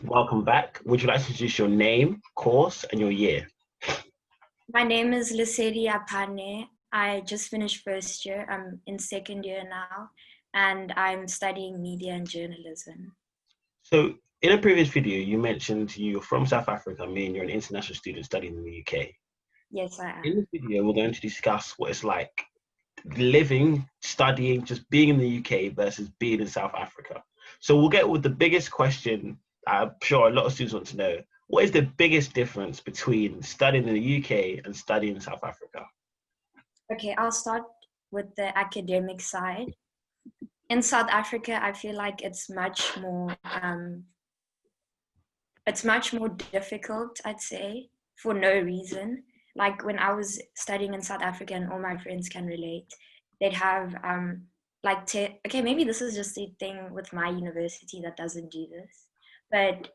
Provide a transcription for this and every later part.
Welcome back. Would you like to introduce your name, course, and your year? My name is Lesedia. I just finished first year. I'm in second year now, and I'm studying media and journalism. So, in a previous video, you mentioned you're from South Africa, meaning you're an international student studying in the UK. Yes, I In am. this video, we're going to discuss what it's like living, studying, just being in the UK versus being in South Africa. So, we'll get with the biggest question I'm sure a lot of students want to know. What is the biggest difference between studying in the UK and studying in South Africa? Okay, I'll start with the academic side. In South Africa, I feel like it's much more difficult, I'd say, for no reason. Like when I was studying in South Africa, and all my friends can relate, they'd have okay, maybe this is just a thing with my university that doesn't do this, but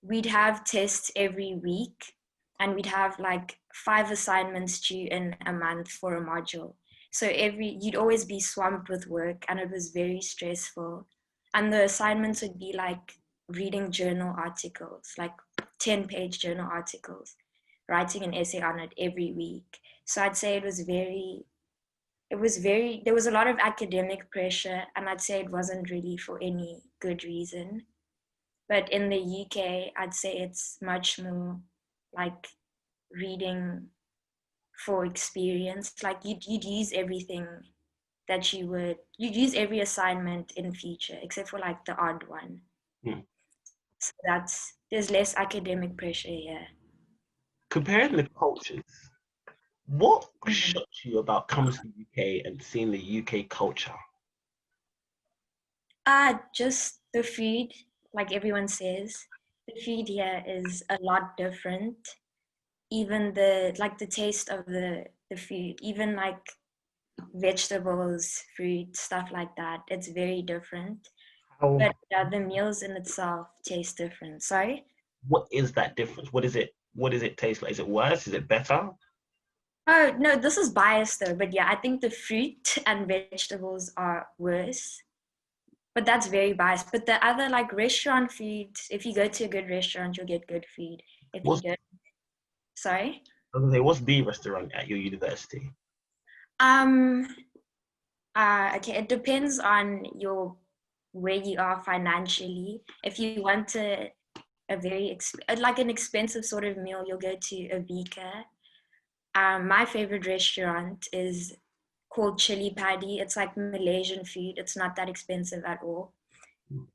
we'd have tests every week, and we'd have like 5 assignments due in a month for a module. So you'd always be swamped with work, and it was very stressful. And the assignments would be like reading journal articles, like 10-page journal articles, writing an essay on it every week. So I'd say there was a lot of academic pressure, and I'd say it wasn't really for any good reason. But in the UK, I'd say it's much more like reading for experience. Like you'd use everything you'd use every assignment in future, except for like the odd one. Hmm. So there's less academic pressure here. Comparing the cultures, what Mhm. shocked you about coming to the UK and seeing the UK culture? Just the food, like everyone says. The food here is a lot different. Even the taste of the food, even like vegetables, fruit, stuff like that. It's very different. How, But the meals in itself taste different. Sorry? what is that difference? What does it taste like? Is it worse? Is it better? Oh, no, this is biased though. But yeah, I think the fruit and vegetables are worse. But that's very biased. But the other like restaurant food, if you go to a good restaurant, you'll get good food. If you What's don't, sorry? what's the restaurant at your university? Um, okay, it depends on where you are financially. If you want like an expensive sort of meal, you'll go to a Vika. My favorite restaurant is called Chili Paddy. It's like Malaysian food. It's not that expensive at all.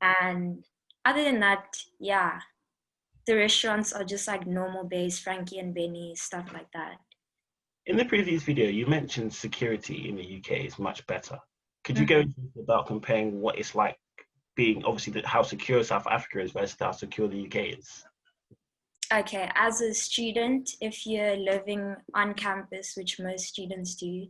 And other than that, yeah, the restaurants are just like normal base, Frankie and Benny, stuff like that. In the previous video, you mentioned security in the UK is much better. Could you go Mhm. into about comparing what it's like being obviously how secure South Africa is versus how secure the UK is? Okay, as a student, if you're living on campus, which most students do,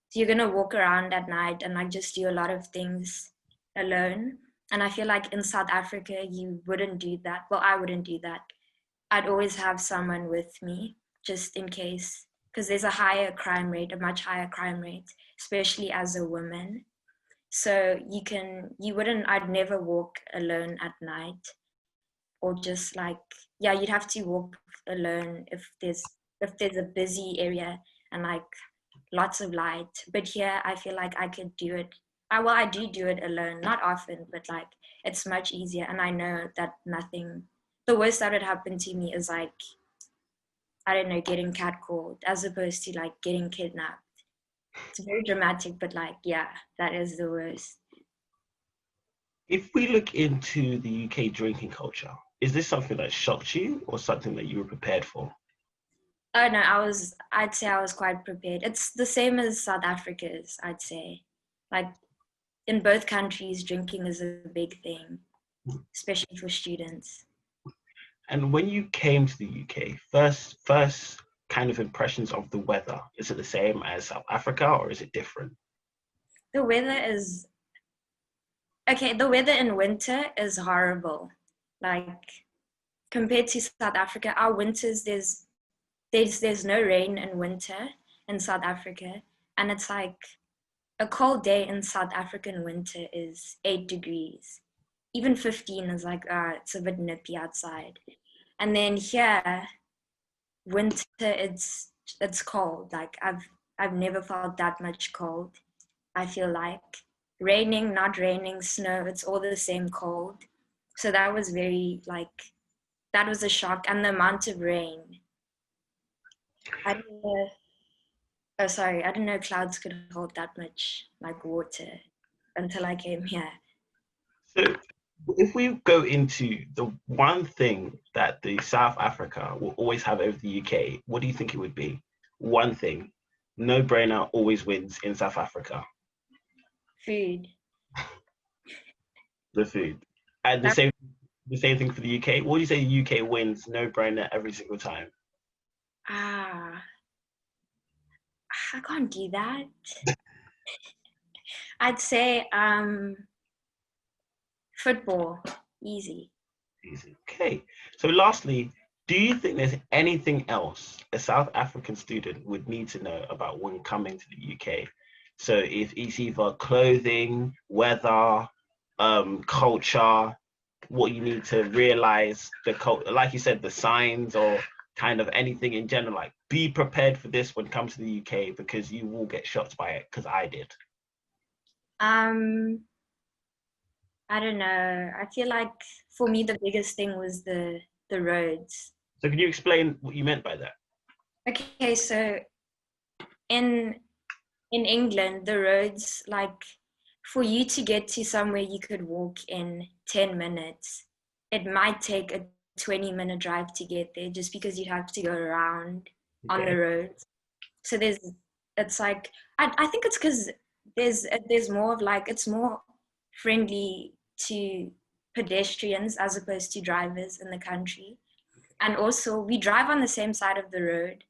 so you're gonna walk around at night and like just do a lot of things alone. And I feel like in South Africa, you wouldn't do that. Well, I wouldn't do that. I'd always have someone with me just in case, because there's a higher crime rate, a much higher crime rate, especially as a woman. So I'd never walk alone at night, or just like, yeah, you'd have to walk alone if there's a busy area and like lots of light. But here I feel like I could do it. I do it alone, not often, but like it's much easier. And I know that the worst that would happen to me is like, I don't know, getting catcalled as opposed to like getting kidnapped. It's very dramatic, but like, yeah, that is the worst. If we look into the UK drinking culture, is this something that shocked you or something that you were prepared for? Oh no, I'd say I was quite prepared. It's the same as South Africa's, I'd say. Like in both countries, drinking is a big thing, especially for students. And when you came to the UK, first kind of impressions of the weather, is it the same as South Africa or is it different? The weather is okay. The weather in winter is horrible. Like compared to South Africa, our winters there's no rain in winter in South Africa, and it's like a cold day in South African winter is 8 degrees. even 15 is like, it's a bit nippy outside. And then here, winter, it's cold. Like I've never felt that much cold. I feel like raining, not raining, snow, it's all the same cold. So that was very like, that was a shock. And the amount of rain. I don't know. Oh, sorry. I didn't know clouds could hold that much like water until I came here. So if we go into the one thing that the South Africa will always have over the UK, what do you think it would be? One thing, no brainer, always wins in South Africa. Food. The food. And That, the same thing for the UK. What do you say the UK wins no brainer every single time? ah, I can't do that. I'd say football. Easy. Easy. Okay. So lastly, do you think there's anything else a South African student would need to know about when coming to the UK? So if it's either clothing, weather, culture, what you need to realize, like you said, the signs or kind of anything in general, like be prepared for this when it comes to the UK because you will get shocked by it because I did. Um, I don't know. I feel like for me the biggest thing was the roads. So can you explain what you meant by that? Okay, so in in England, the roads, like for you to get to somewhere you could walk in 10 minutes, it might take a 20-minute drive to get there just because you'd have to go around on the Okay. road. So it's like, I think it's because there's more of like, it's more friendly to pedestrians as opposed to drivers in the country. And also we drive on the same side of the road,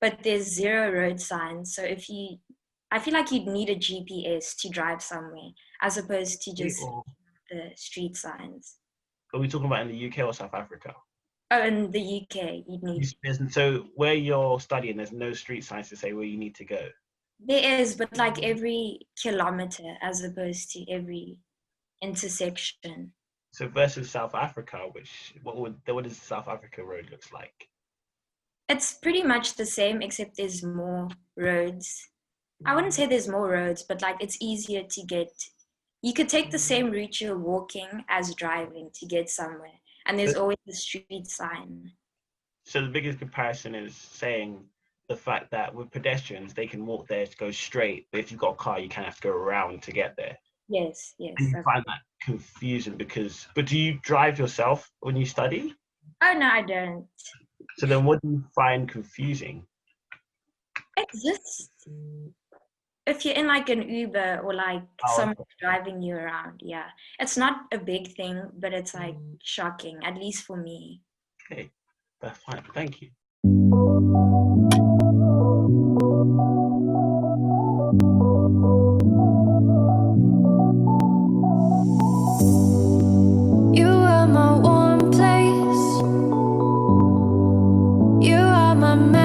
but there's zero road signs. So I feel like you'd need a GPS to drive somewhere as opposed to just Or the street signs. are we talking about in the UK or South Africa? Oh, in the UK, you'd need. So where you're studying, there's no street signs to say where you need to go. There is, but like every kilometer as opposed to every intersection. So versus South Africa, what does the South Africa road looks like? It's pretty much the same, except there's more roads. I wouldn't say there's more roads, but like it's easier to get. You could take the same route you're walking as driving to get somewhere, and there's So, always a street sign. so the biggest comparison is saying the fact that with pedestrians, they can walk there to go straight, but if you've got a car, you kind of have to go around to get there. Yes, And yes. you find that confusing but do you drive yourself when you study? Oh no, I don't. So then what do you find confusing? It's just if you're in like an Uber or like Oh, someone okay. driving you around, yeah. It's not a big thing, but it's like shocking, at least for me. Okay, that's fine. Thank you.